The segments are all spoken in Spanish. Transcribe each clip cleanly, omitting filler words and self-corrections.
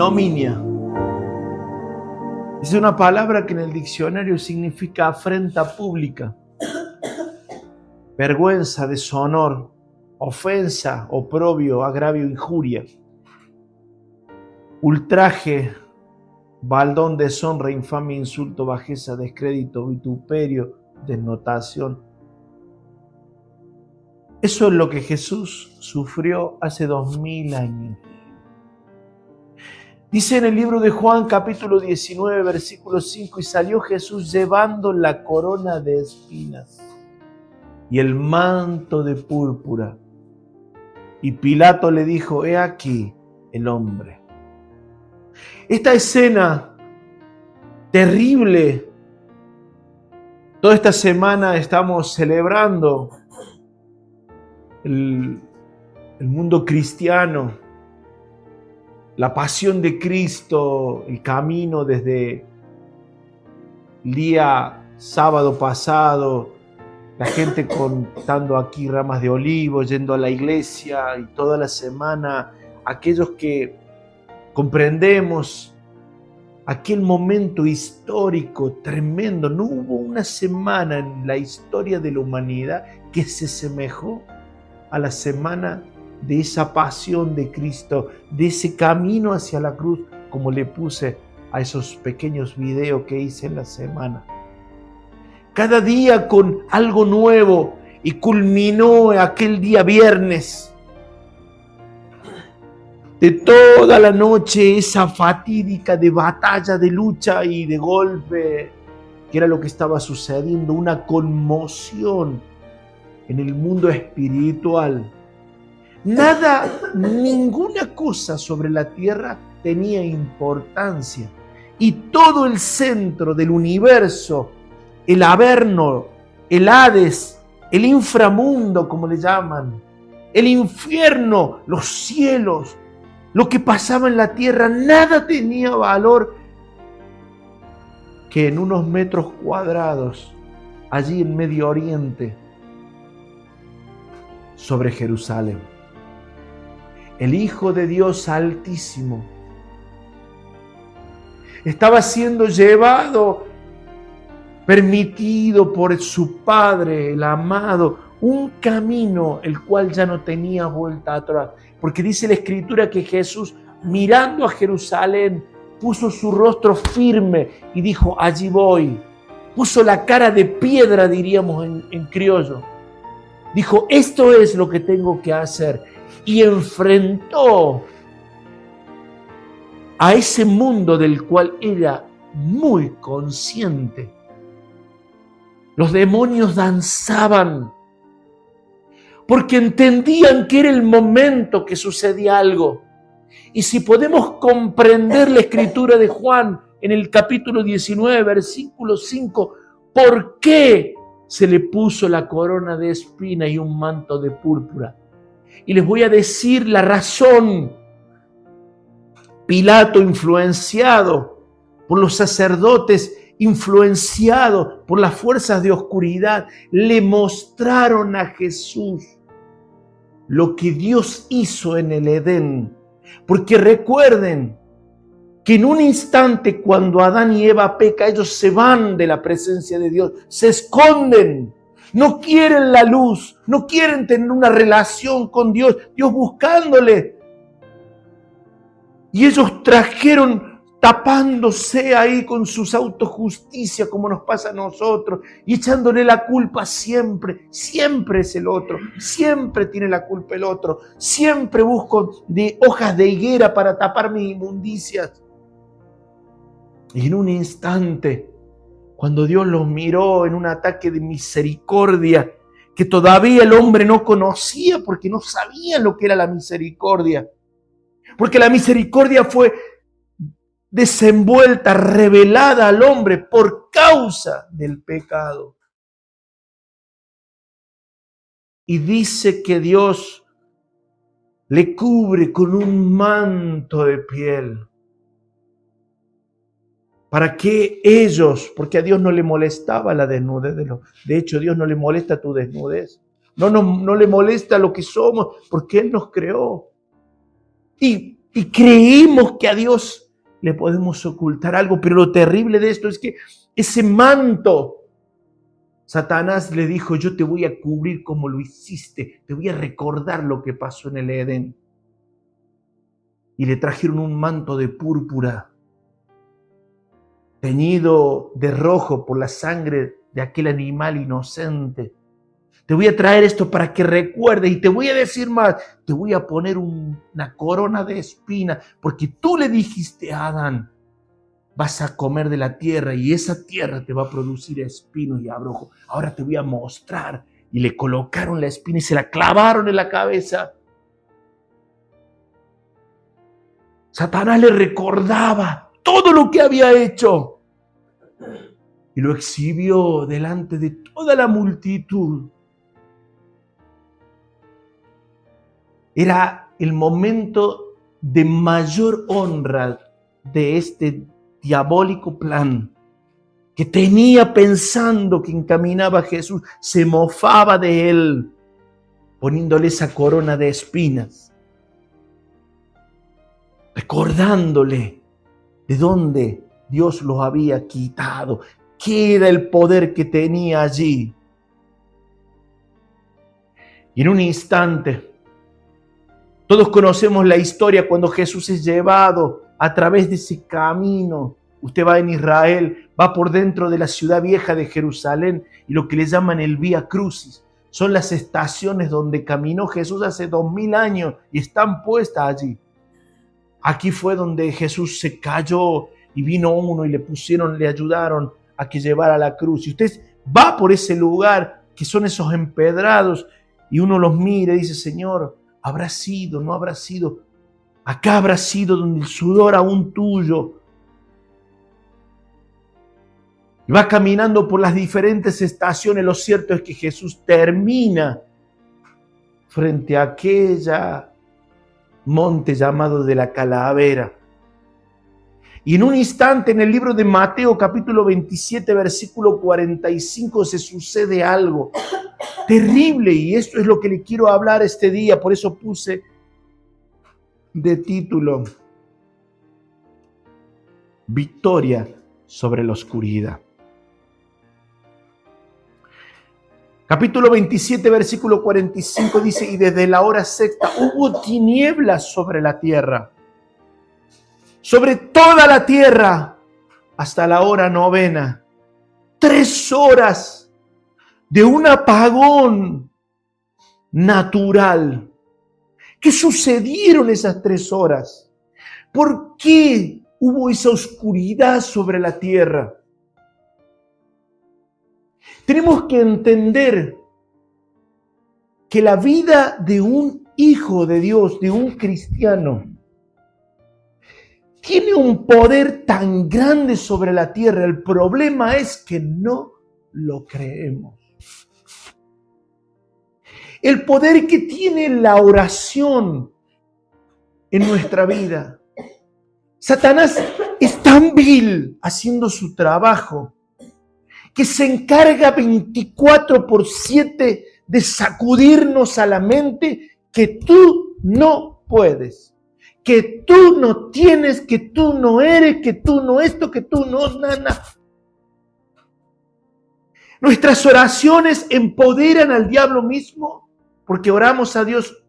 ignominia. Es una palabra que en el diccionario significa afrenta pública, vergüenza, deshonor, ofensa, oprobio, agravio, injuria, ultraje, baldón, deshonra, infamia, insulto, bajeza, descrédito, vituperio, desnotación. Eso es lo que Jesús sufrió hace 2000 años. Dice en el libro de Juan, capítulo 19, versículo 5, y salió Jesús llevando la corona de espinas y el manto de púrpura. Y Pilato le dijo, he aquí el hombre. Esta escena terrible, toda esta semana estamos celebrando el mundo cristiano, la pasión de Cristo, el camino desde el día sábado pasado, la gente cortando aquí ramas de olivo, yendo a la iglesia, y toda la semana aquellos que comprendemos aquel momento histórico tremendo. No hubo una semana en la historia de la humanidad que se asemejó a la semana de esa pasión de Cristo, de ese camino hacia la cruz, como le puse a esos pequeños videos que hice en la semana. Cada día con algo nuevo, y culminó aquel día viernes. De toda la noche, esa fatídica de batalla, de lucha y de golpe, que era lo que estaba sucediendo, una conmoción en el mundo espiritual. Nada, ninguna cosa sobre la tierra tenía importancia. Y todo el centro del universo, el Averno, el Hades, el inframundo, como le llaman, el infierno, los cielos, lo que pasaba en la tierra, nada tenía valor que en unos metros cuadrados, allí en Medio Oriente, sobre Jerusalén. El Hijo de Dios Altísimo estaba siendo llevado, permitido por su Padre, el amado, un camino el cual ya no tenía vuelta atrás. Porque dice la Escritura que Jesús, mirando a Jerusalén, puso su rostro firme y dijo, allí voy. Puso la cara de piedra, diríamos en criollo. Dijo, esto es lo que tengo que hacer. Y enfrentó a ese mundo del cual era muy consciente. Los demonios danzaban porque entendían que era el momento que sucedía algo. Y si podemos comprender la escritura de Juan en el capítulo 19, versículo 5, ¿por qué se le puso la corona de espina y un manto de púrpura? Y les voy a decir la razón. Pilato, influenciado por los sacerdotes, influenciado por las fuerzas de oscuridad, le mostraron a Jesús lo que Dios hizo en el Edén. Porque recuerden que en un instante, cuando Adán y Eva pecan, ellos se van de la presencia de Dios, se esconden. No quieren la luz, no quieren tener una relación con Dios, Dios buscándole. Y ellos trajeron tapándose ahí con sus autojusticias, como nos pasa a nosotros, y echándole la culpa siempre. Siempre es el otro, siempre tiene la culpa el otro. Siempre busco de hojas de higuera para tapar mis inmundicias. Y en un instante, cuando Dios los miró en un ataque de misericordia, que todavía el hombre no conocía porque no sabía lo que era la misericordia. Porque la misericordia fue desenvuelta, revelada al hombre por causa del pecado. Y dice que Dios le cubre con un manto de piel. Para que ellos, porque a Dios no le molestaba la desnudez de hecho, Dios no le molesta tu desnudez. No le molesta lo que somos, porque Él nos creó. Y Y creemos que a Dios le podemos ocultar algo, pero lo terrible de esto es que ese manto, Satanás le dijo, yo te voy a cubrir como lo hiciste, te voy a recordar lo que pasó en el Edén. Y le trajeron un manto de púrpura, teñido de rojo por la sangre de aquel animal inocente. Te voy a traer esto para que recuerdes y te voy a decir más, te voy a poner una corona de espinas, porque tú le dijiste a Adán, vas a comer de la tierra y esa tierra te va a producir espinos y abrojos. Ahora te voy a mostrar. Y le colocaron la espina y se la clavaron en la cabeza. Satanás le recordaba todo lo que había hecho y lo exhibió delante de toda la multitud. Era el momento de mayor honra de este diabólico plan que tenía pensando que encaminaba a Jesús. Se mofaba de él, poniéndole esa corona de espinas, recordándole de dónde Dios los había quitado, qué era el poder que tenía allí. Y en un instante, todos conocemos la historia cuando Jesús es llevado a través de ese camino. Usted va en Israel, va por dentro de la ciudad vieja de Jerusalén y lo que le llaman el Vía Crucis. Son las estaciones donde caminó Jesús hace 2000 años y están puestas allí. Aquí fue donde Jesús se cayó y vino uno y le ayudaron a que llevara la cruz. Y usted va por ese lugar que son esos empedrados y uno los mira y dice, Señor, ¿habrá sido? ¿No habrá sido? Acá habrá sido donde el sudor aún tuyo. Y va caminando por las diferentes estaciones. Lo cierto es que Jesús termina frente a aquella monte llamado de la Calavera. Y en un instante en el libro de Mateo capítulo 27 versículo 45 se sucede algo terrible y esto es lo que le quiero hablar este día. Por eso puse de título Victoria sobre la oscuridad. Capítulo 27, versículo 45 dice, y desde la hora sexta hubo tinieblas sobre la tierra, sobre toda la tierra, hasta la hora novena. 3 horas de un apagón natural. ¿Qué sucedieron esas 3 horas? ¿Por qué hubo esa oscuridad sobre la tierra? Tenemos que entender que la vida de un hijo de Dios, de un cristiano, tiene un poder tan grande sobre la tierra. El problema es que no lo creemos. El poder que tiene la oración en nuestra vida. Satanás es tan vil haciendo su trabajo que se encarga 24/7 de sacudirnos a la mente que tú no puedes, que tú no tienes, que tú no eres, que tú no esto, que tú no nada. Nuestras oraciones empoderan al diablo mismo porque oramos a Dios.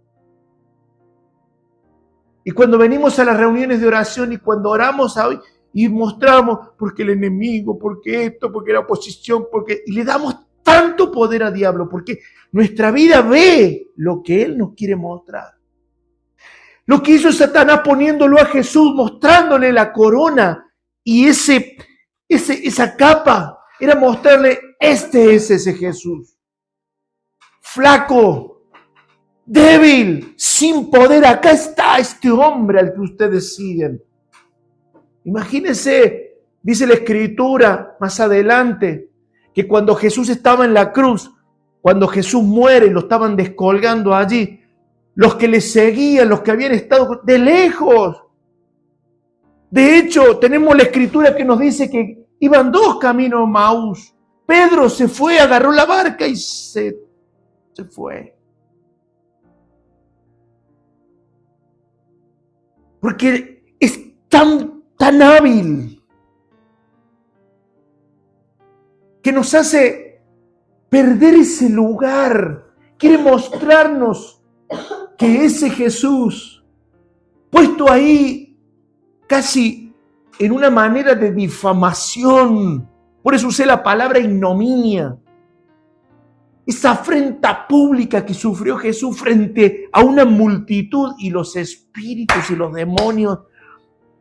Y cuando venimos a las reuniones de oración y cuando oramos a hoy, y mostramos porque el enemigo, porque esto, porque la oposición, y le damos tanto poder al diablo, porque nuestra vida ve lo que él nos quiere mostrar. Lo que hizo Satanás poniéndolo a Jesús, mostrándole la corona y esa capa, era mostrarle, este es ese Jesús. Flaco, débil, sin poder, acá está este hombre al que ustedes siguen. Imagínense, dice la Escritura más adelante, que cuando Jesús estaba en la cruz, cuando Jesús muere y lo estaban descolgando allí, los que le seguían, los que habían estado de lejos. De hecho, tenemos la Escritura que nos dice que iban 2 caminos a Maús. Pedro se fue, agarró la barca y se fue. Porque es tan hábil que nos hace perder ese lugar. Quiere mostrarnos que ese Jesús, puesto ahí casi en una manera de difamación, por eso usé la palabra ignominia, esa afrenta pública que sufrió Jesús frente a una multitud y los espíritus y los demonios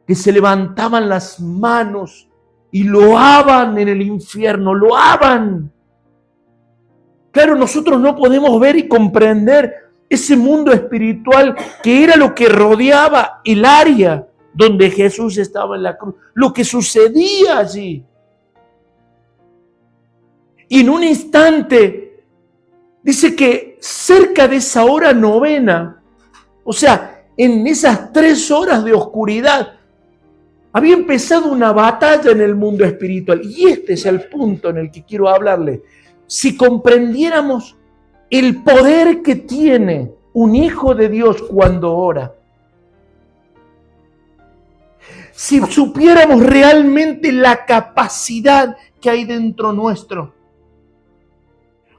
que se levantaban las manos y loaban en el infierno, loaban. Claro, nosotros no podemos ver y comprender ese mundo espiritual que era lo que rodeaba el área donde Jesús estaba en la cruz, lo que sucedía allí. Y en un instante, dice que cerca de esa hora novena, o sea, en esas 3 horas de oscuridad, había empezado una batalla en el mundo espiritual. Y este es el punto en el que quiero hablarle. Si comprendiéramos el poder que tiene un hijo de Dios cuando ora, si supiéramos realmente la capacidad que hay dentro nuestro,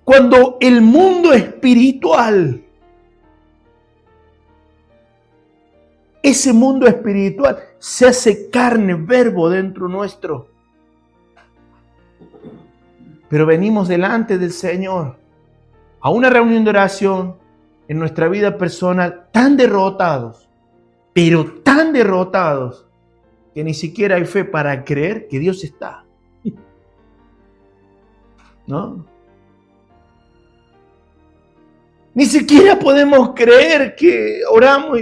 cuando el mundo espiritual, ese mundo espiritual se hace carne, verbo dentro nuestro. Pero venimos delante del Señor a una reunión de oración en nuestra vida personal tan derrotados, pero tan derrotados, que ni siquiera hay fe para creer que Dios está. ¿No? Ni siquiera podemos creer que oramos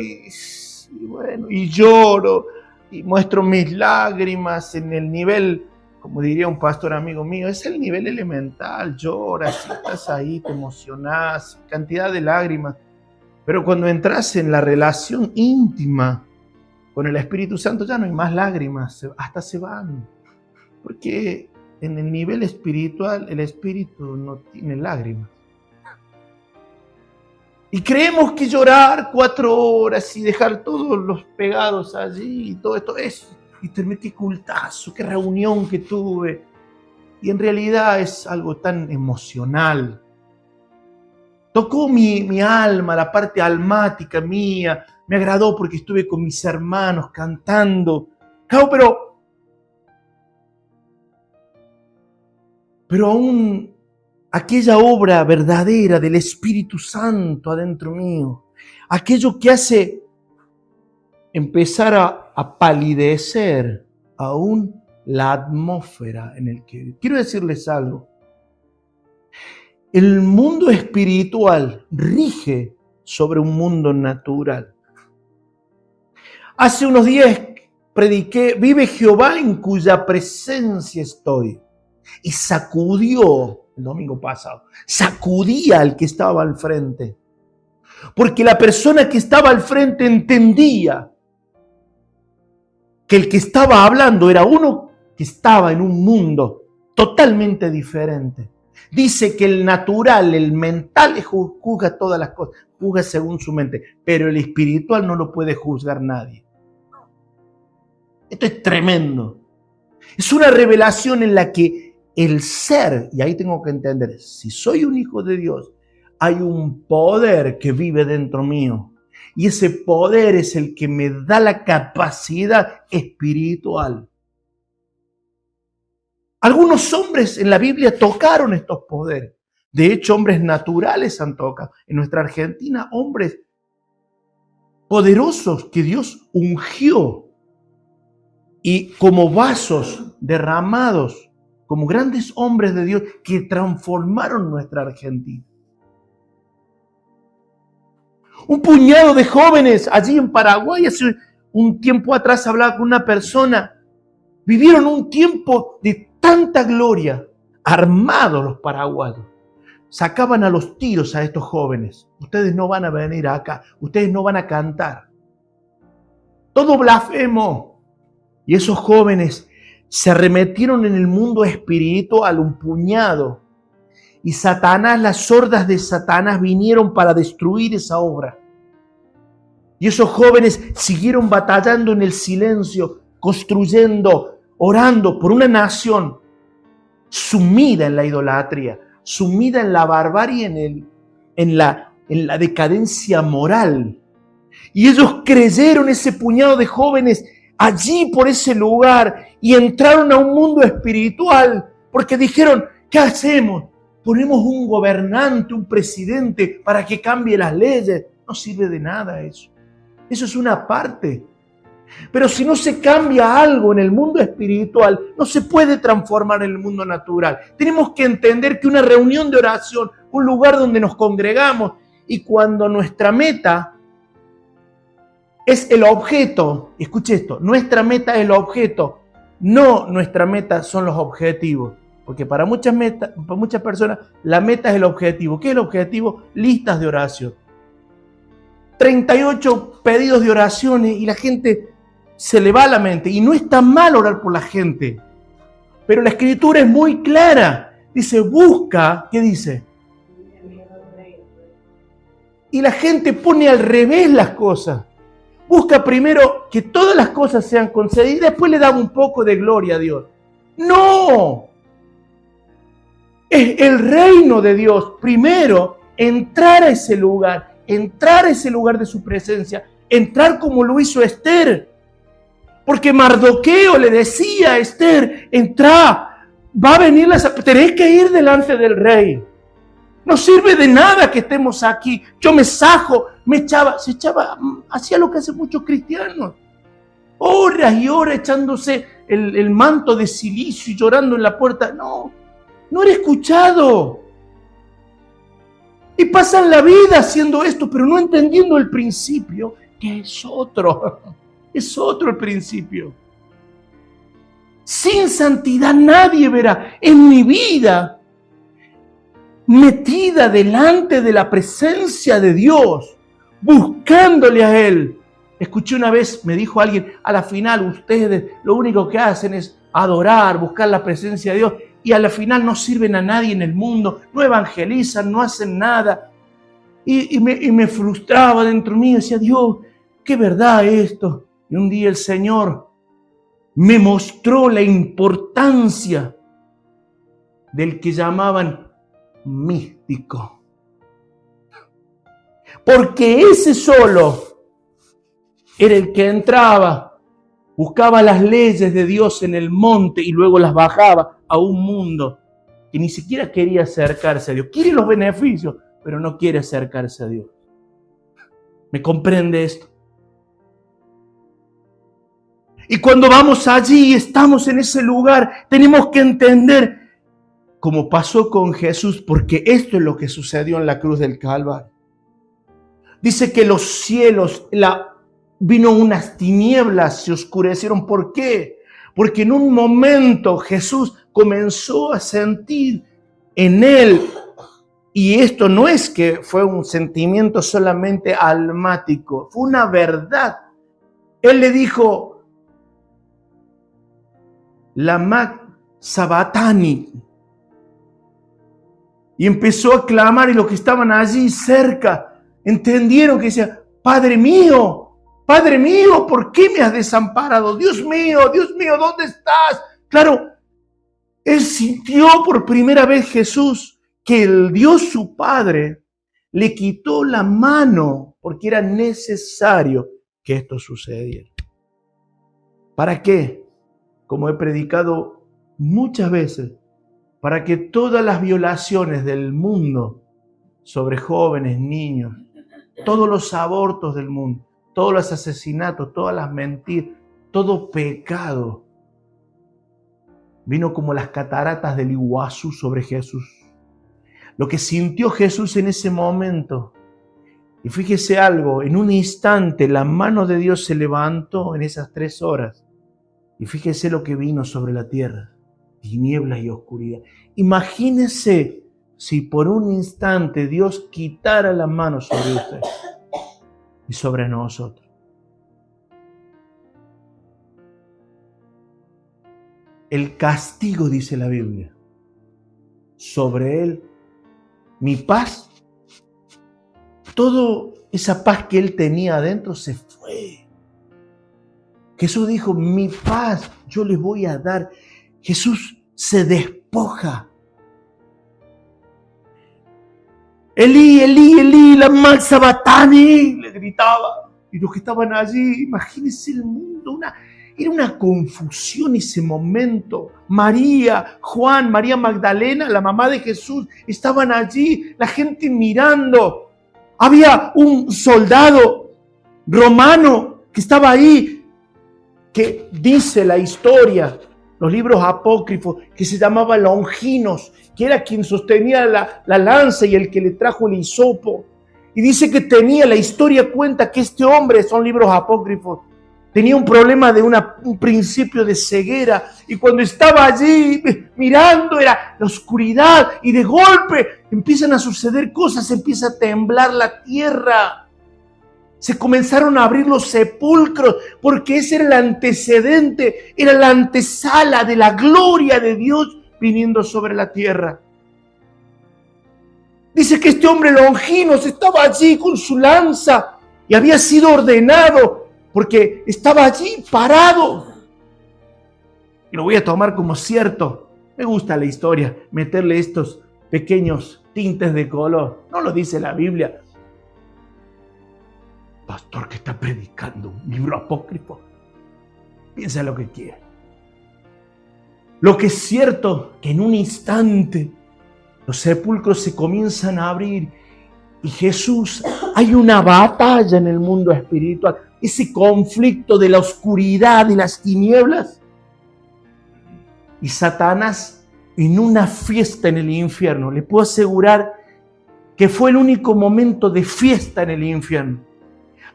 y lloro y muestro mis lágrimas en el nivel, como diría un pastor amigo mío, es el nivel elemental, lloras, estás ahí, te emocionás, cantidad de lágrimas. Pero cuando entras en la relación íntima con el Espíritu Santo ya no hay más lágrimas, hasta se van. Porque en el nivel espiritual el Espíritu no tiene lágrimas. Y creemos que llorar 4 horas y dejar todos los pegados allí y todo esto es, y te metí cultazo, qué reunión que tuve. Y en realidad es algo tan emocional. Tocó mi alma, la parte almática mía, me agradó porque estuve con mis hermanos cantando. Claro, pero aún aquella obra verdadera del Espíritu Santo adentro mío, aquello que hace empezar a palidecer aún la atmósfera en el que... Quiero decirles algo. El mundo espiritual rige sobre un mundo natural. Hace unos días prediqué, vive Jehová en cuya presencia estoy. Y sacudió, el domingo pasado, sacudía al que estaba al frente. Porque la persona que estaba al frente entendía que el que estaba hablando era uno que estaba en un mundo totalmente diferente. Dice que el natural, el mental, juzga todas las cosas, juzga según su mente, pero el espiritual no lo puede juzgar nadie. Esto es tremendo. Es una revelación en la que el ser, y ahí tengo que entender, si soy un hijo de Dios, hay un poder que vive dentro mío. Y ese poder es el que me da la capacidad espiritual. Algunos hombres en la Biblia tocaron estos poderes. De hecho, hombres naturales han tocado. En nuestra Argentina, hombres poderosos que Dios ungió. Y como vasos derramados, como grandes hombres de Dios que transformaron nuestra Argentina. Un puñado de jóvenes allí en Paraguay, hace un tiempo atrás hablaba con una persona, vivieron un tiempo de tanta gloria, armados los paraguayos. Sacaban a los tiros a estos jóvenes. Ustedes no van a venir acá, ustedes no van a cantar. Todo blasfemo. Y esos jóvenes se arremetieron en el mundo espiritual, un puñado. Y Satanás, las hordas de Satanás vinieron para destruir esa obra. Y esos jóvenes siguieron batallando en el silencio, construyendo, orando por una nación sumida en la idolatría, sumida en la barbarie, en la decadencia moral. Y ellos creyeron, ese puñado de jóvenes, allí por ese lugar, y entraron a un mundo espiritual, porque dijeron, ¿qué hacemos? Ponemos un gobernante, un presidente, para que cambie las leyes. No sirve de nada eso. Eso es una parte. Pero si no se cambia algo en el mundo espiritual, no se puede transformar en el mundo natural. Tenemos que entender que una reunión de oración, un lugar donde nos congregamos, y cuando nuestra meta es el objeto, escuche esto, nuestra meta es el objeto, no nuestra meta son los objetivos. Porque para muchas personas la meta es el objetivo. ¿Qué es el objetivo? Listas de oración. 38 pedidos de oraciones y la gente se le va a la mente. Y no está mal orar por la gente. Pero la Escritura es muy clara. Dice, busca, ¿qué dice? Y la gente pone al revés las cosas. Busca primero que todas las cosas sean concedidas y después le da un poco de gloria a Dios. ¡No! Es el reino de Dios. Primero, entrar a ese lugar de su presencia, entrar como lo hizo Esther. Porque Mardoqueo le decía a Esther, entrá, va a venir tenés que ir delante del rey. No sirve de nada que estemos aquí. Yo me sajo, hacía lo que hacen muchos cristianos. Horas y horas echándose el manto de silicio y llorando en la puerta. No era escuchado. Y pasan la vida haciendo esto, pero no entendiendo el principio, que es otro. Es otro el principio. Sin santidad nadie verá. En mi vida, metida delante de la presencia de Dios, buscándole a Él. Escuché una vez, me dijo alguien, a la final ustedes lo único que hacen es adorar, buscar la presencia de Dios, y a la final no sirven a nadie en el mundo, no evangelizan, no hacen nada. Y me frustraba dentro mío, decía, Dios, qué verdad esto. Y un día el Señor me mostró la importancia del que llamaban místico. Porque ese solo era el que entraba, buscaba las leyes de Dios en el monte y luego las bajaba a un mundo que ni siquiera quería acercarse a Dios. Quiere los beneficios, pero no quiere acercarse a Dios. ¿Me comprende esto? Y cuando vamos allí y estamos en ese lugar, tenemos que entender, como pasó con Jesús, porque esto es lo que sucedió en la cruz del Calvario. Dice que los cielos, vino unas tinieblas, se oscurecieron. ¿Por qué? Porque en un momento Jesús comenzó a sentir en él, y esto no es que fue un sentimiento solamente almático, fue una verdad. Él le dijo, Lamak Sabatani. Y empezó a clamar, y los que estaban allí cerca entendieron que decía, Padre mío, ¿por qué me has desamparado? Dios mío, ¿dónde estás? Claro, él sintió por primera vez Jesús que el Dios su Padre le quitó la mano porque era necesario que esto sucediera. ¿Para qué? Como he predicado muchas veces, para que todas las violaciones del mundo sobre jóvenes, niños, todos los abortos del mundo, todos los asesinatos, todas las mentiras, todo pecado, vino como las cataratas del Iguazú sobre Jesús. Lo que sintió Jesús en ese momento, y fíjese algo, en un instante la mano de Dios se levantó en esas 3 horas, y fíjese lo que vino sobre la tierra, tinieblas y oscuridad. Imagínese si por un instante Dios quitara la mano sobre usted y sobre nosotros. El castigo, dice la Biblia, sobre él, mi paz, todo esa paz que él tenía adentro se fue. Jesús dijo, mi paz yo les voy a dar. Jesús se despoja. Elí, Elí, Elí, lama sabachthani, le gritaba. Y los que estaban allí, imagínense el mundo, era una confusión ese momento. María, Juan, María Magdalena, la mamá de Jesús, estaban allí, la gente mirando. Había un soldado romano que estaba ahí, que dice la historia, los libros apócrifos, que se llamaba Longinos, que era quien sostenía la lanza y el que le trajo el hisopo. Y dice que la historia cuenta que este hombre, son libros apócrifos, tenía un problema de un principio de ceguera. Y cuando estaba allí mirando era la oscuridad y de golpe empiezan a suceder cosas, empieza a temblar la tierra. Se comenzaron a abrir los sepulcros porque ese era el antecedente, era la antesala de la gloria de Dios viniendo sobre la tierra. Dice que este hombre Longinos estaba allí con su lanza y había sido ordenado porque estaba allí parado. Y lo voy a tomar como cierto. Me gusta la historia, meterle estos pequeños tintes de color. No lo dice la Biblia. Pastor que está predicando un libro apócrifo. Piensa lo que quiera. Lo que es cierto que en un instante los sepulcros se comienzan a abrir y Jesús, hay una batalla en el mundo espiritual, ese conflicto de la oscuridad y las tinieblas. Y Satanás en una fiesta en el infierno, le puedo asegurar que fue el único momento de fiesta en el infierno.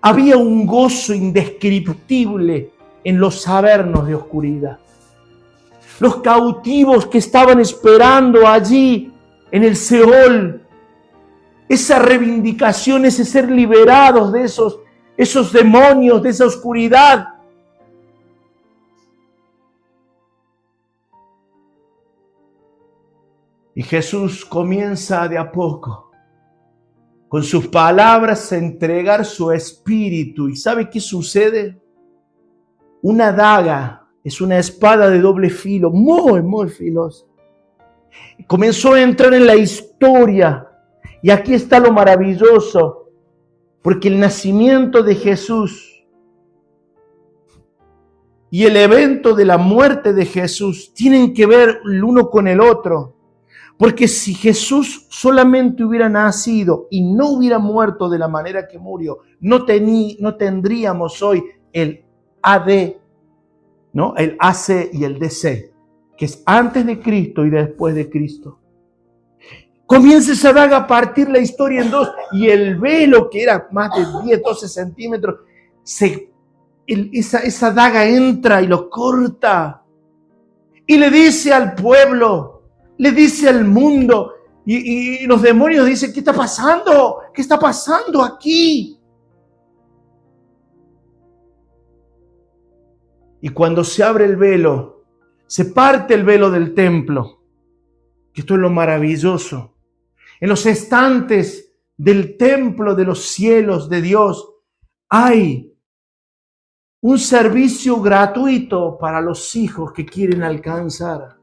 Había un gozo indescriptible en los avernos de oscuridad. Los cautivos que estaban esperando allí en el Seol, esa reivindicación, ese ser liberados de esos demonios, de esa oscuridad. Y Jesús comienza de a poco, con sus palabras, a entregar su espíritu. ¿Y sabe qué sucede? Una daga, es una espada de doble filo, muy, muy filosa. Comenzó a entrar en la historia. Y aquí está lo maravilloso, porque el nacimiento de Jesús y el evento de la muerte de Jesús tienen que ver el uno con el otro. Porque si Jesús solamente hubiera nacido y no hubiera muerto de la manera que murió, no tendríamos hoy el AD, ¿no? El AC y el DC, que es antes de Cristo y después de Cristo. Comienza esa daga a partir la historia en dos y el velo, que era más de 10, 12 centímetros, esa daga entra y lo corta. Y le dice al pueblo, le dice al mundo, y los demonios dicen, ¿qué está pasando? ¿Qué está pasando aquí? Y cuando se abre el velo, se parte el velo del templo, que esto es lo maravilloso. En los estantes del templo de los cielos de Dios hay un servicio gratuito para los hijos que quieren alcanzar.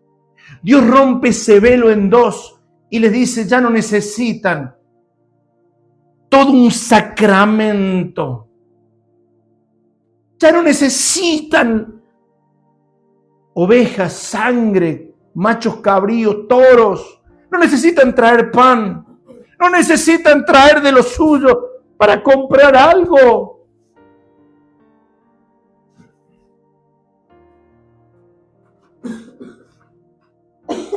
Dios rompe ese velo en dos y les dice, ya no necesitan todo un sacramento. Ya no necesitan ovejas, sangre, machos cabríos, toros. No necesitan traer pan. No necesitan traer de lo suyo para comprar algo.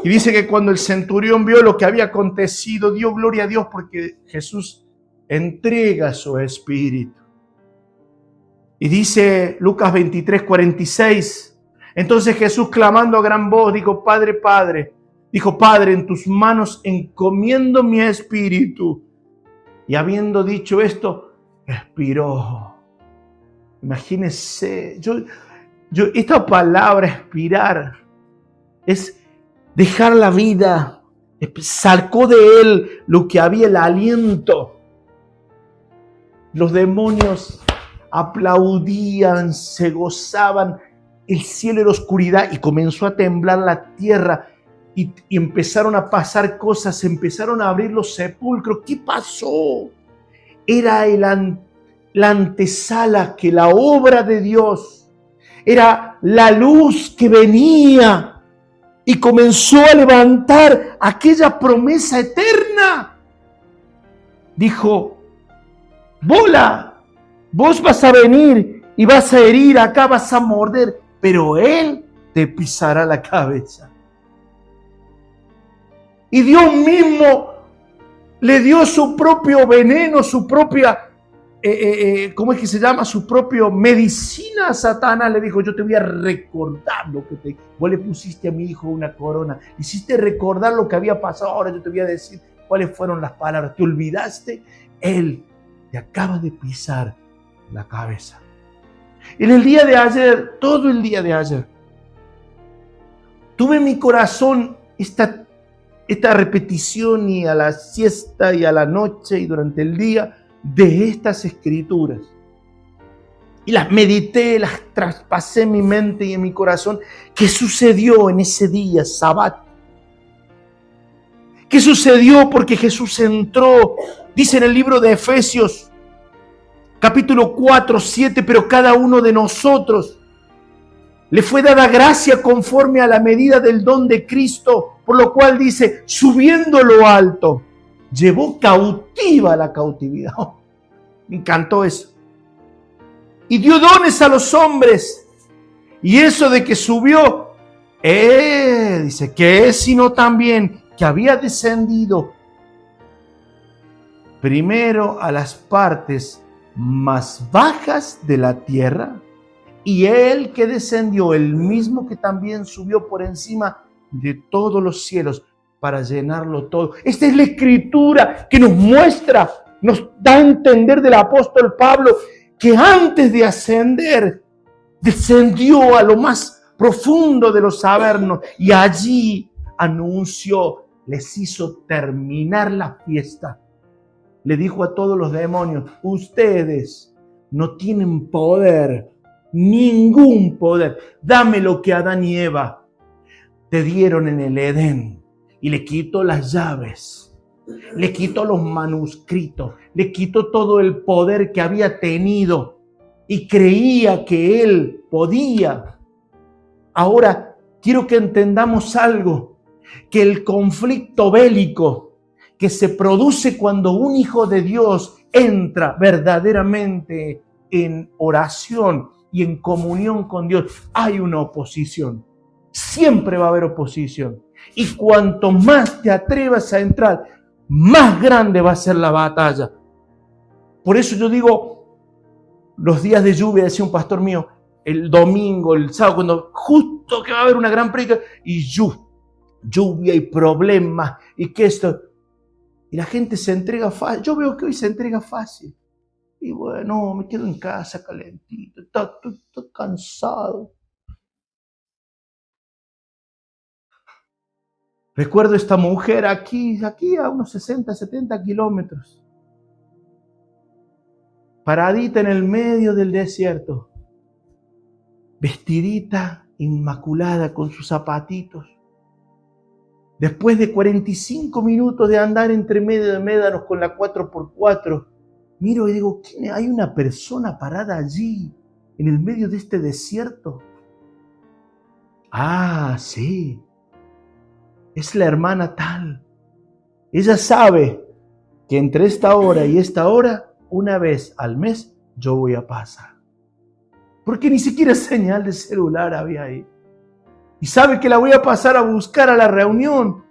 Y dice que cuando el centurión vio lo que había acontecido, dio gloria a Dios porque Jesús entrega su espíritu. Y dice Lucas 23, 46, entonces Jesús clamando a gran voz dijo, Padre, Padre, en tus manos encomiendo mi espíritu. Y habiendo dicho esto, expiró. Imagínense, esta palabra expirar es dejar la vida, sacó de él lo que había, el aliento. Los demonios aplaudían, se gozaban. El cielo era oscuridad y comenzó a temblar la tierra. Y empezaron a pasar cosas, empezaron a abrir los sepulcros. ¿Qué pasó? Era la antesala que la obra de Dios, era la luz que venía y comenzó a levantar aquella promesa eterna. Dijo: bola, vos vas a venir y vas a herir, acá vas a morder, pero Él te pisará la cabeza. Y Dios mismo le dio su propio veneno, su propia, ¿cómo es que se llama? Su propia medicina a Satanás. Le dijo: yo te voy a recordar lo que vos le pusiste a mi hijo una corona. Hiciste recordar lo que había pasado. Ahora yo te voy a decir cuáles fueron las palabras. ¿Te olvidaste? Él te acaba de pisar la cabeza. En el día de ayer, todo el día de ayer, tuve en mi corazón esta repetición, y a la siesta y a la noche y durante el día, de estas escrituras. Y las medité, las traspasé en mi mente y en mi corazón. ¿Qué sucedió en ese día, Sabbat? ¿Qué sucedió? Porque Jesús entró, dice en el libro de Efesios, capítulo 4, 7, pero cada uno de nosotros le fue dada gracia conforme a la medida del don de Cristo, por lo cual dice: subiendo lo alto, llevó cautiva la cautividad. Oh, me encantó eso. Y dio dones a los hombres. Y eso de que subió, dice, que es sino también que había descendido primero a las partes más bajas de la tierra. Y Él que descendió, el mismo que también subió por encima de todos los cielos para llenarlo todo. Esta es la escritura que nos muestra, nos da a entender del apóstol Pablo que antes de ascender, descendió a lo más profundo de los avernos y allí anunció, les hizo terminar la fiesta. Le dijo a todos los demonios: ustedes no tienen poder, ningún poder. Dame lo que Adán y Eva te dieron en el Edén. Y le quitó las llaves, le quitó los manuscritos, le quitó todo el poder que había tenido y creía que él podía. Ahora quiero que entendamos algo, que el conflicto bélico que se produce cuando un hijo de Dios entra verdaderamente en oración y en comunión con Dios, hay una oposición. Siempre va a haber oposición. Y cuanto más te atrevas a entrar, más grande va a ser la batalla. Por eso yo digo, los días de lluvia, decía un pastor mío, el domingo, el sábado, cuando justo que va a haber una gran predica, y lluvia y problemas, y que esto, y la gente se entrega fácil. Yo veo que hoy se entrega fácil. Y bueno, me quedo en casa calentito, estoy cansado. Recuerdo esta mujer aquí a unos 60, 70 kilómetros, paradita en el medio del desierto, vestidita, inmaculada, con sus zapatitos. Después de 45 minutos de andar entre medio de médanos con la 4x4, miro y digo, ¿hay una persona parada allí, en el medio de este desierto? Ah, sí. Es la hermana tal. Ella sabe que entre esta hora y esta hora, una vez al mes, yo voy a pasar. Porque ni siquiera señal de celular había ahí. Y sabe que la voy a pasar a buscar a la reunión.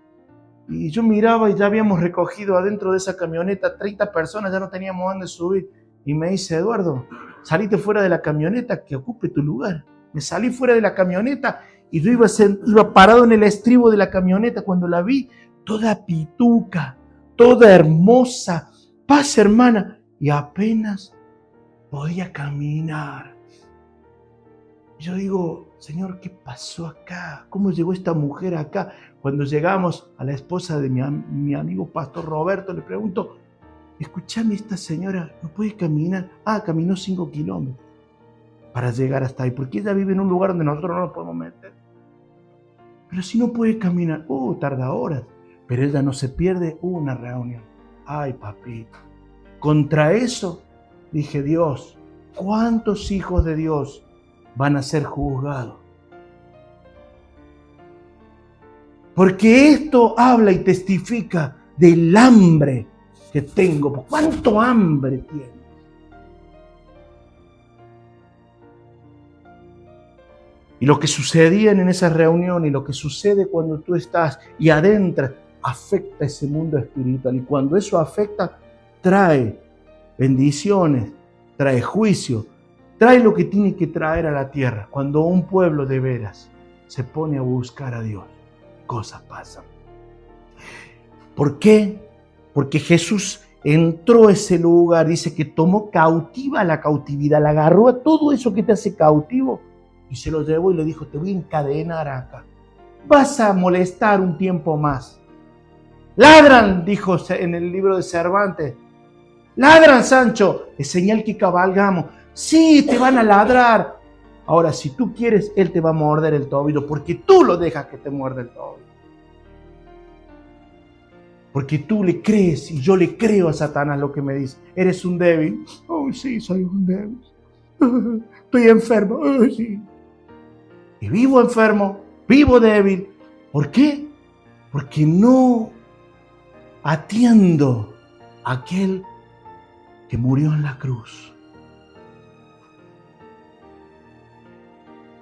Y yo miraba y ya habíamos recogido adentro de esa camioneta 30 personas, ya no teníamos dónde subir. Y me dice: Eduardo, salite fuera de la camioneta, que ocupe tu lugar. Me salí fuera de la camioneta y yo iba parado en el estribo de la camioneta cuando la vi, toda pituca, toda hermosa. Pasa, hermana. Y apenas podía caminar. Yo digo, Señor, ¿qué pasó acá? ¿Cómo llegó esta mujer acá? Cuando llegamos a la esposa de mi amigo Pastor Roberto, le pregunto, escúchame, esta señora no puede caminar. Caminó 5 kilómetros para llegar hasta ahí, porque ella vive en un lugar donde nosotros no nos podemos meter. Pero si no puede caminar, tarda horas. Pero ella no se pierde una reunión. Ay, papito. Contra eso, dije, Dios, ¿cuántos hijos de Dios van a ser juzgados? Porque esto habla y testifica del hambre que tengo. ¿Cuánto hambre tienes? Y lo que sucedía en esa reunión y lo que sucede cuando tú estás y adentras, afecta ese mundo espiritual. Y cuando eso afecta, trae bendiciones, trae juicio, trae lo que tiene que traer a la tierra. Cuando un pueblo de veras se pone a buscar a Dios, cosas pasan. ¿Por qué? Porque Jesús entró a ese lugar, dice que tomó cautiva la cautividad, la agarró a todo eso que te hace cautivo y se lo llevó y le dijo, te voy a encadenar acá. Vas a molestar un tiempo más. Ladran, dijo en el libro de Cervantes. Ladran, Sancho, es señal que cabalgamos. Sí, te van a ladrar. Ahora, si tú quieres, él te va a morder el tobillo, porque tú lo dejas que te muerda el tobillo. Porque tú le crees y yo le creo a Satanás lo que me dice. Eres un débil. Oh, sí, soy un débil. Estoy enfermo. Oh, sí. Y vivo enfermo, vivo débil. ¿Por qué? Porque no atiendo a aquel que murió en la cruz.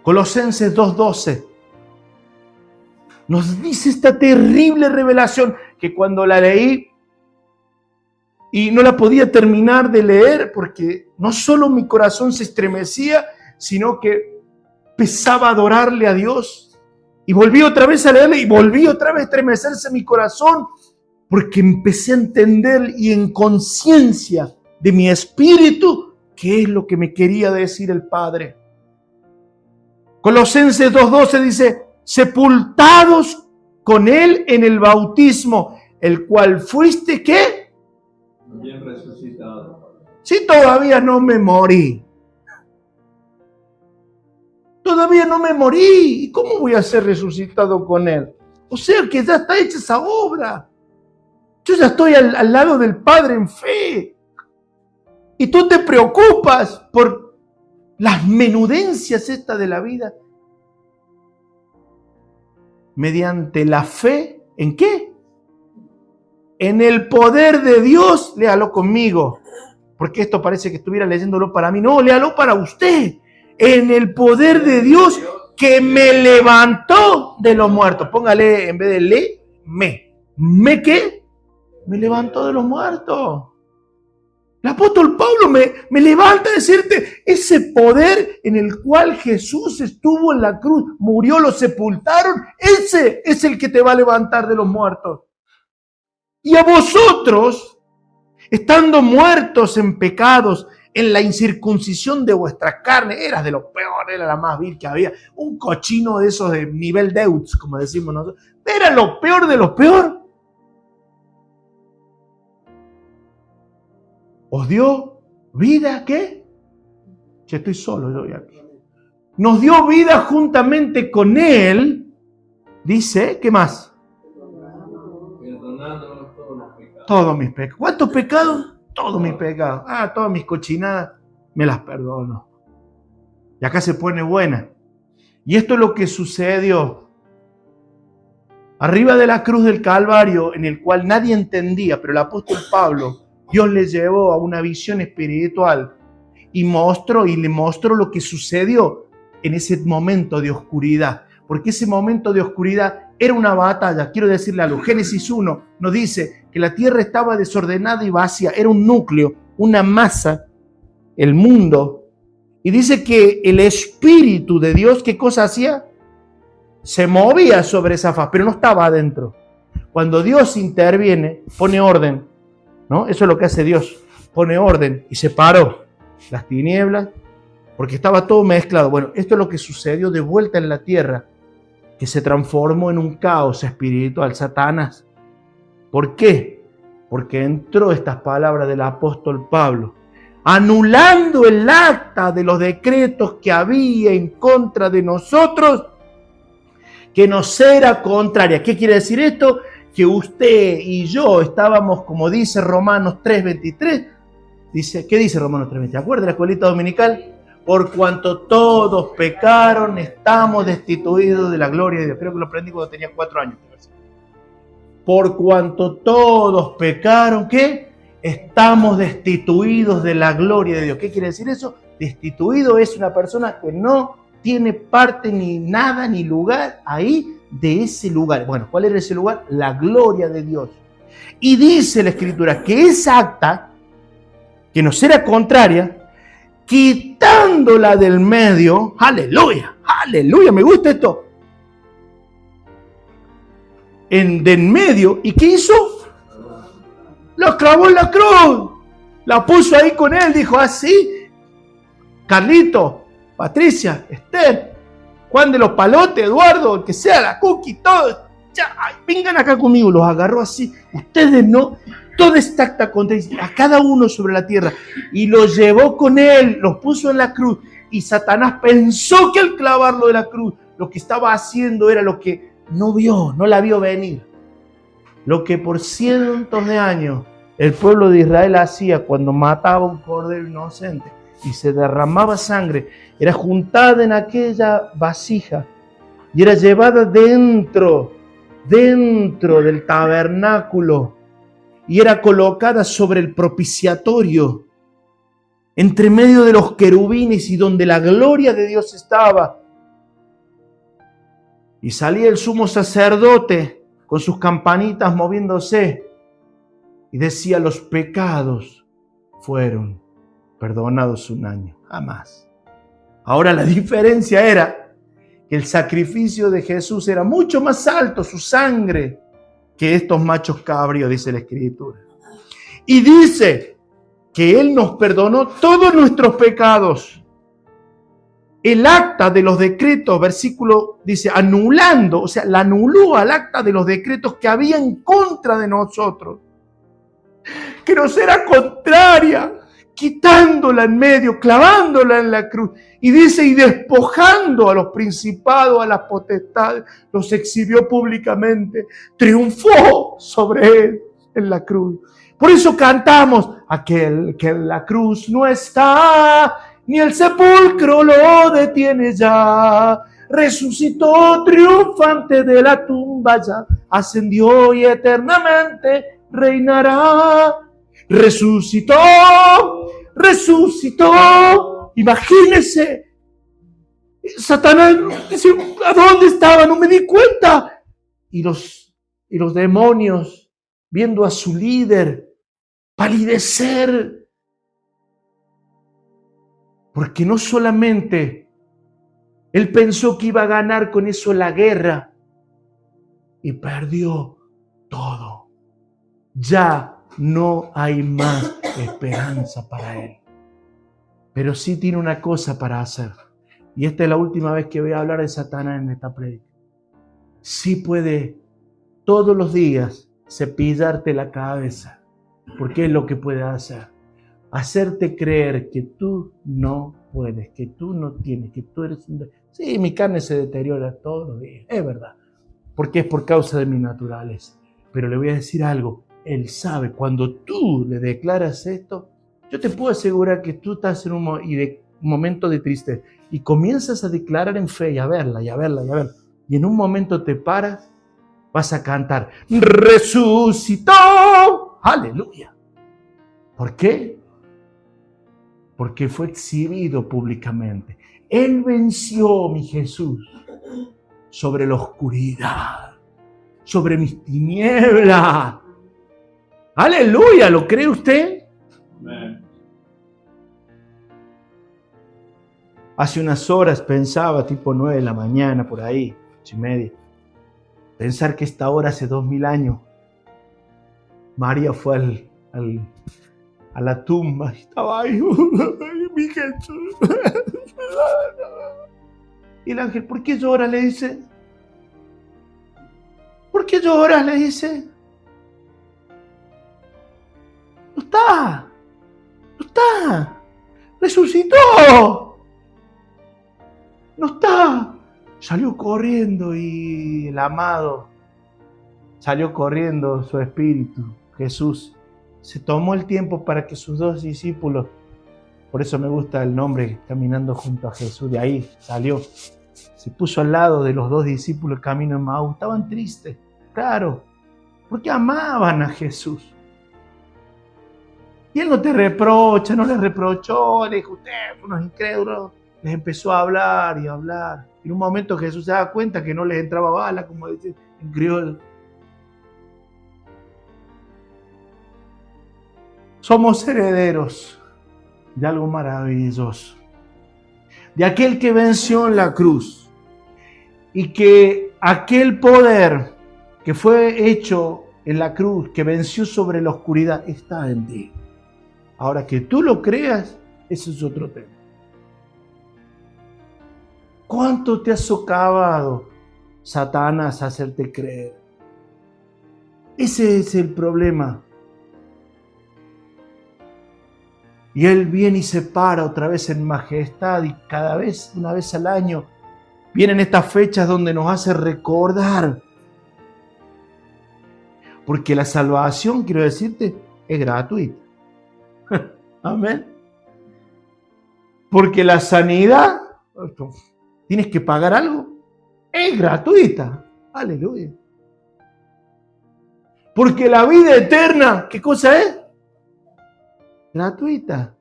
Colosenses 2:12 nos dice esta terrible revelación que cuando la leí y no la podía terminar de leer porque no solo mi corazón se estremecía, sino que empezaba a adorarle a Dios. Y volví otra vez a leerle y volví otra vez a estremecerse mi corazón porque empecé a entender y en conciencia de mi espíritu qué es lo que me quería decir el Padre. Colosenses 2:12 dice, sepultados con Él en el bautismo, el cual fuiste, ¿qué? Bien resucitado. Si todavía no me morí. Todavía no me morí. ¿Y cómo voy a ser resucitado con Él? O sea que ya está hecha esa obra. Yo ya estoy al lado del Padre en fe. Y tú te preocupas por las menudencias estas de la vida. Mediante la fe, ¿en qué? En el poder de Dios, léalo conmigo. Porque esto parece que estuviera leyéndolo para mí. No, léalo para usted. En el poder de Dios que me levantó de los muertos. Póngale en vez de le, me. ¿Me qué? Me levantó de los muertos. El apóstol Pablo me levanta a decirte ese poder en el cual Jesús estuvo en la cruz, murió, lo sepultaron, ese es el que te va a levantar de los muertos. Y a vosotros, estando muertos en pecados, en la incircuncisión de vuestra carne, eras de lo peor, era la más vil que había, un cochino de esos de nivel Deutz, como decimos nosotros, era lo peor de lo peor. Os dio vida, ¿qué? Yo estoy solo yo aquí. Nos dio vida juntamente con Él, dice, ¿qué más? Perdonándonos todos los pecados. Todos mis pecados. ¿Cuántos pecados? Todos mis pecados. Todas mis cochinadas me las perdono. Y acá se pone buena. Y esto es lo que sucedió arriba de la cruz del Calvario, en el cual nadie entendía, pero el apóstol Pablo, Dios le llevó a una visión espiritual y le mostró lo que sucedió en ese momento de oscuridad. Porque ese momento de oscuridad era una batalla. Quiero decirle algo. Génesis 1 nos dice que la tierra estaba desordenada y vacía. Era un núcleo, una masa, el mundo. Y dice que el Espíritu de Dios, ¿qué cosa hacía? Se movía sobre esa faz, pero no estaba adentro. Cuando Dios interviene, pone orden, ¿no? Eso es lo que hace Dios. Pone orden y separó las tinieblas porque estaba todo mezclado. Bueno, esto es lo que sucedió de vuelta en la tierra, que se transformó en un caos espiritual, Satanás. ¿Por qué? Porque entró estas palabras del apóstol Pablo, anulando el acta de los decretos que había en contra de nosotros, que nos era contraria. ¿Qué quiere decir esto? Que usted y yo estábamos, como dice Romanos 3:23, ¿qué dice Romanos 3:23? ¿Acuerda la escuelita dominical? Por cuanto todos pecaron, estamos destituidos de la gloria de Dios. Creo que lo aprendí cuando tenía 4 años. Por cuanto todos pecaron, ¿qué? Estamos destituidos de la gloria de Dios. ¿Qué quiere decir eso? Destituido es una persona que no tiene parte ni nada ni lugar ahí de ese lugar. Bueno, ¿cuál era ese lugar? La gloria de Dios. Y dice la Escritura que esa acta, que nos era contraria, quitándola del medio, aleluya, aleluya, me gusta esto, de en medio, ¿y qué hizo? La clavó en la cruz, la puso ahí con él, dijo así, Carlito, Patricia, Esther, Juan de los Palotes, Eduardo, el que sea, la Cookie, todo, ya, vengan acá conmigo, los agarró así, ustedes no, toda esta acta contra a cada uno sobre la tierra, y los llevó con él, los puso en la cruz, y Satanás pensó que al clavarlo de la cruz, lo que estaba haciendo era lo que no vio, no la vio venir. Lo que por cientos de años el pueblo de Israel hacía cuando mataba un cordero inocente y se derramaba sangre, era juntada en aquella vasija y era llevada dentro del tabernáculo y era colocada sobre el propiciatorio, entre medio de los querubines y donde la gloria de Dios estaba. Y salía el sumo sacerdote con sus campanitas moviéndose y decía, los pecados fueron perdonados un año, jamás. Ahora la diferencia era que el sacrificio de Jesús era mucho más alto, su sangre, que estos machos cabríos, dice la Escritura. Y dice que Él nos perdonó todos nuestros pecados. El acta de los decretos, versículo dice, anulando, o sea, la anuló al acta de los decretos que había en contra de nosotros, que nos era contraria, quitándola en medio, clavándola en la cruz. Y dice, y despojando a los principados, a las potestades, los exhibió públicamente, triunfó sobre él en la cruz. Por eso cantamos, aquel que en la cruz no está, ni el sepulcro lo detiene ya. Resucitó triunfante de la tumba ya. Ascendió y eternamente reinará. Resucitó. Imagínense. Satanás dice, ¿a dónde estaba? No me di cuenta. Y los demonios, viendo a su líder palidecer, porque no solamente él pensó que iba a ganar con eso la guerra y perdió todo. Ya no hay más esperanza para él. Pero sí tiene una cosa para hacer. Y esta es la última vez que voy a hablar de Satanás en esta prédica. Sí puede todos los días cepillarte la cabeza. Porque es lo que puede hacer. Hacerte creer que tú no puedes, que tú no tienes, que tú eres un... Sí, mi carne se deteriora todos los días, es verdad, porque es por causa de mi naturaleza. Pero le voy a decir algo, Él sabe, cuando tú le declaras esto, yo te puedo asegurar que tú estás en un momento de tristeza y comienzas a declarar en fe y a verla, y a verla, y a verla. Y en un momento te paras, vas a cantar, resucitó, aleluya. ¿Por qué? Porque fue exhibido públicamente. Él venció, mi Jesús, sobre la oscuridad, sobre mis tinieblas. Aleluya, ¿lo cree usted? Amén. Hace unas horas pensaba, tipo 9 de la mañana, por ahí, 8:30. Pensar que esta hora hace 2000 años, María fue a la tumba y estaba ahí, mi Jesús. Y el ángel, ¿por qué lloras? Le dice. ¿Por qué lloras? Le dice. está. No está. Resucitó. No está. Salió corriendo y el amado salió corriendo, su espíritu, Jesús. Se tomó el tiempo para que sus 2 discípulos, por eso me gusta el nombre, caminando junto a Jesús, de ahí salió. Se puso al lado de los 2 discípulos camino en Maús. Estaban tristes, claro, porque amaban a Jesús. Y Él no te reprocha, no les reprochó, le dijo, ustedes, unos incrédulos. Les empezó a hablar y a hablar. En un momento Jesús se da cuenta que no les entraba bala, como dice en criollo. Somos herederos de algo maravilloso. De aquel que venció en la cruz. Y que aquel poder que fue hecho en la cruz, que venció sobre la oscuridad, está en ti. Ahora que tú lo creas, ese es otro tema. ¿Cuánto te ha socavado Satanás a hacerte creer? Ese es el problema. Y Él viene y se para otra vez en majestad y cada vez, una vez al año, vienen estas fechas donde nos hace recordar. Porque la salvación, quiero decirte, es gratuita. Amén. Porque la sanidad, ¿tienes que pagar algo? Es gratuita. Aleluya. Porque la vida eterna, ¿qué cosa es? Gratuita.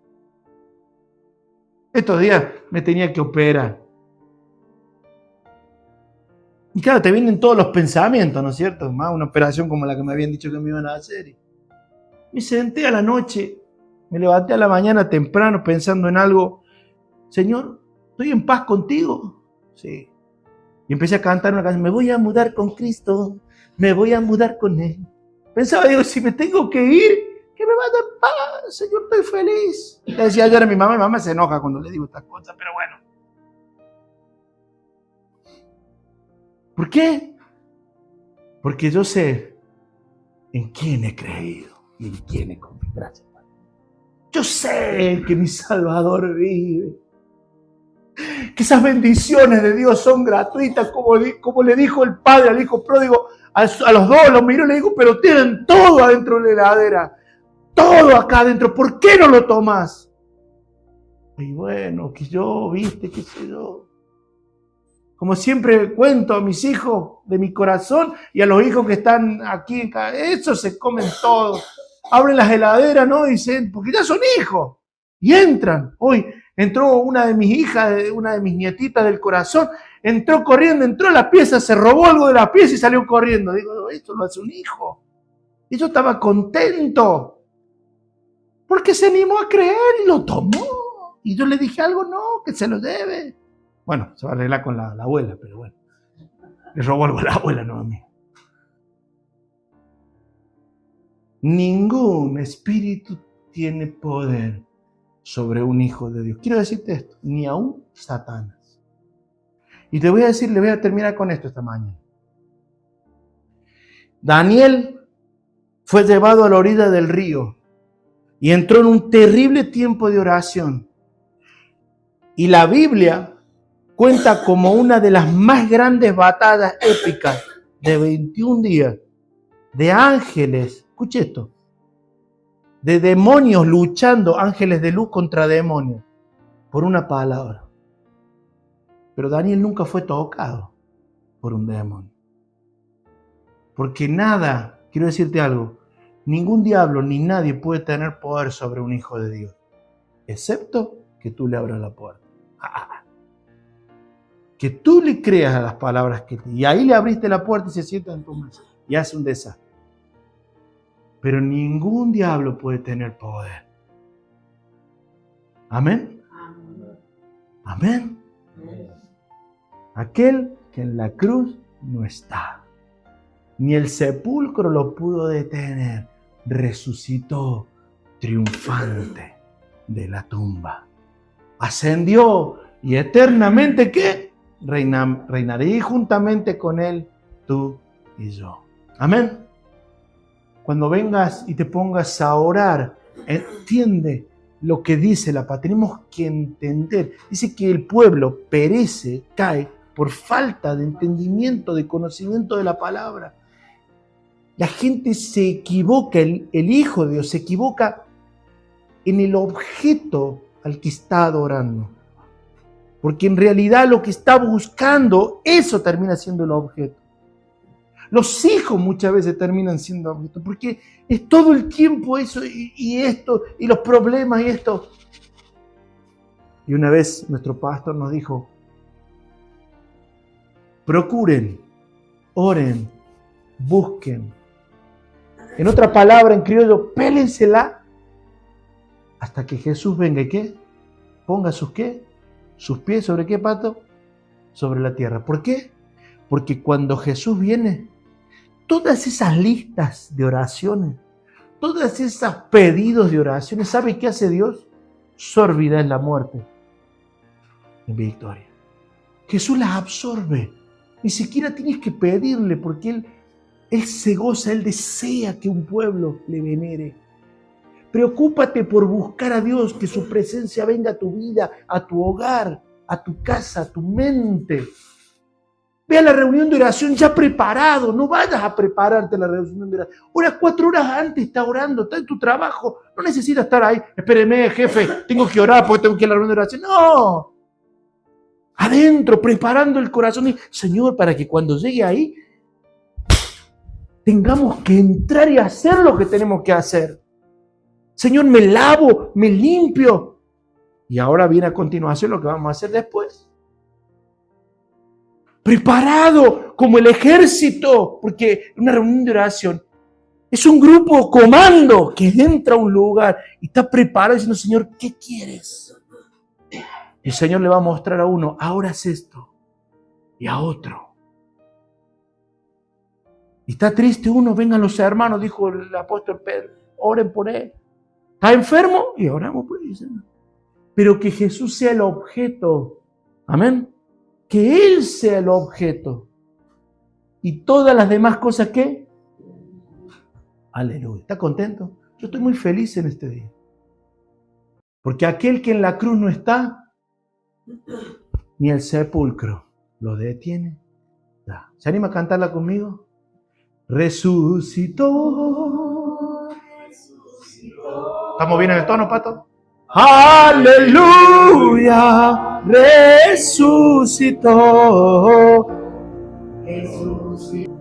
Estos días me tenía que operar. Y claro, te vienen todos los pensamientos, ¿no es cierto? Más una operación como la que me habían dicho que me iban a hacer. Me senté a la noche, me levanté a la mañana temprano pensando en algo. Señor, ¿estoy en paz contigo? Sí. Y empecé a cantar una canción. Me voy a mudar con Cristo, me voy a mudar con Él. Pensaba, digo, si me tengo que ir, que me vaya en paz, Señor, estoy feliz. Le decía ayer a mi mamá se enoja cuando le digo estas cosas, pero bueno. ¿Por qué? Porque yo sé en quién he creído y en quién he confiado. Gracias, Padre. Yo sé que mi Salvador vive. Que esas bendiciones de Dios son gratuitas, como le dijo el Padre al Hijo pródigo. A los 2 los miró y le dijo, pero tienen todo adentro de la heladera. Todo acá adentro. ¿Por qué no lo tomás? Y bueno, que yo, viste, qué sé yo. Como siempre cuento a mis hijos de mi corazón y a los hijos que están aquí, eso se comen todo. Abren las heladeras, ¿no? Dicen, porque ya son hijos. Y entran. Hoy entró una de mis hijas, una de mis nietitas del corazón, entró corriendo, entró a la pieza, se robó algo de la pieza y salió corriendo. Digo, esto lo hace un hijo. Y yo estaba contento. Porque se animó a creer y lo tomó. Y yo le dije algo, no, que se lo debe. Bueno, se va a arreglar con la abuela, pero bueno. Le robó algo a la abuela, no a mí. Ningún espíritu tiene poder sobre un hijo de Dios. Quiero decirte esto, ni aún Satanás. Y te voy a decir, le voy a terminar con esto esta mañana. Daniel fue llevado a la orilla del río y entró en un terrible tiempo de oración. Y la Biblia cuenta como una de las más grandes batallas épicas de 21 días de ángeles, escuche esto, de demonios luchando, ángeles de luz contra demonios, por una palabra. Pero Daniel nunca fue tocado por un demonio. Porque nada, quiero decirte algo, ningún diablo ni nadie puede tener poder sobre un hijo de Dios, excepto que tú le abras la puerta. Que tú le creas a las palabras y ahí le abriste la puerta y se sienta en tu mesa y hace un desastre. Pero ningún diablo puede tener poder. ¿Amén? ¿Amén? Aquel que en la cruz no está, ni el sepulcro lo pudo detener, resucitó triunfante de la tumba. Ascendió y eternamente, ¿qué? Reinaré juntamente con Él, tú y yo. Amén. Cuando vengas y te pongas a orar, Entiende lo que dice la palabra. Tenemos que entender. Dice que el pueblo perece, cae, por falta de entendimiento, de conocimiento de la palabra. La gente se equivoca, el Hijo de Dios se equivoca en el objeto al que está adorando. Porque en realidad lo que está buscando, eso termina siendo el objeto. Los hijos muchas veces terminan siendo objetos, porque es todo el tiempo eso y esto, y los problemas y esto. Y una vez nuestro pastor nos dijo, procuren, oren, busquen. En otra palabra, en criollo, pélensela hasta que Jesús venga y ¿qué? Ponga sus ¿qué? Sus pies sobre ¿qué, Pato? Sobre la tierra. ¿Por qué? Porque cuando Jesús viene, todas esas listas de oraciones, todas esos pedidos de oraciones, ¿sabe qué hace Dios? Su vida es la muerte en victoria. Jesús las absorbe. Ni siquiera tienes que pedirle porque Él se goza, Él desea que un pueblo le venere. Preocúpate por buscar a Dios, que su presencia venga a tu vida, a tu hogar, a tu casa, a tu mente. Ve a la reunión de oración ya preparado, no vayas a prepararte a la reunión de oración. Ora 4 horas antes, está orando, está en tu trabajo, no necesitas estar ahí. Espéreme, jefe, tengo que orar porque tengo que ir a la reunión de oración. No, adentro, preparando el corazón. Y, Señor, para que cuando llegue ahí, tengamos que entrar y hacer lo que tenemos que hacer. Señor, me lavo, me limpio. Y ahora viene a continuación lo que vamos a hacer después. Preparado como el ejército, porque una reunión de oración es un grupo comando que entra a un lugar y está preparado diciendo, Señor, ¿qué quieres? Y el Señor le va a mostrar a uno, ahora haz esto, y a otro. Y está triste uno, vengan los hermanos, dijo el apóstol Pedro, oren por él. ¿Está enfermo? Y oramos por él. Pero que Jesús sea el objeto. Amén. Que Él sea el objeto. Y todas las demás cosas, ¿qué? Aleluya. ¿Está contento? Yo estoy muy feliz en este día. Porque aquel que en la cruz no está, ni el sepulcro lo detiene. ¿Se anima a cantarla conmigo? Resucitó. ¿Estamos bien en el tono, Pato? ¡Aleluya! Resucitó. Resucitó.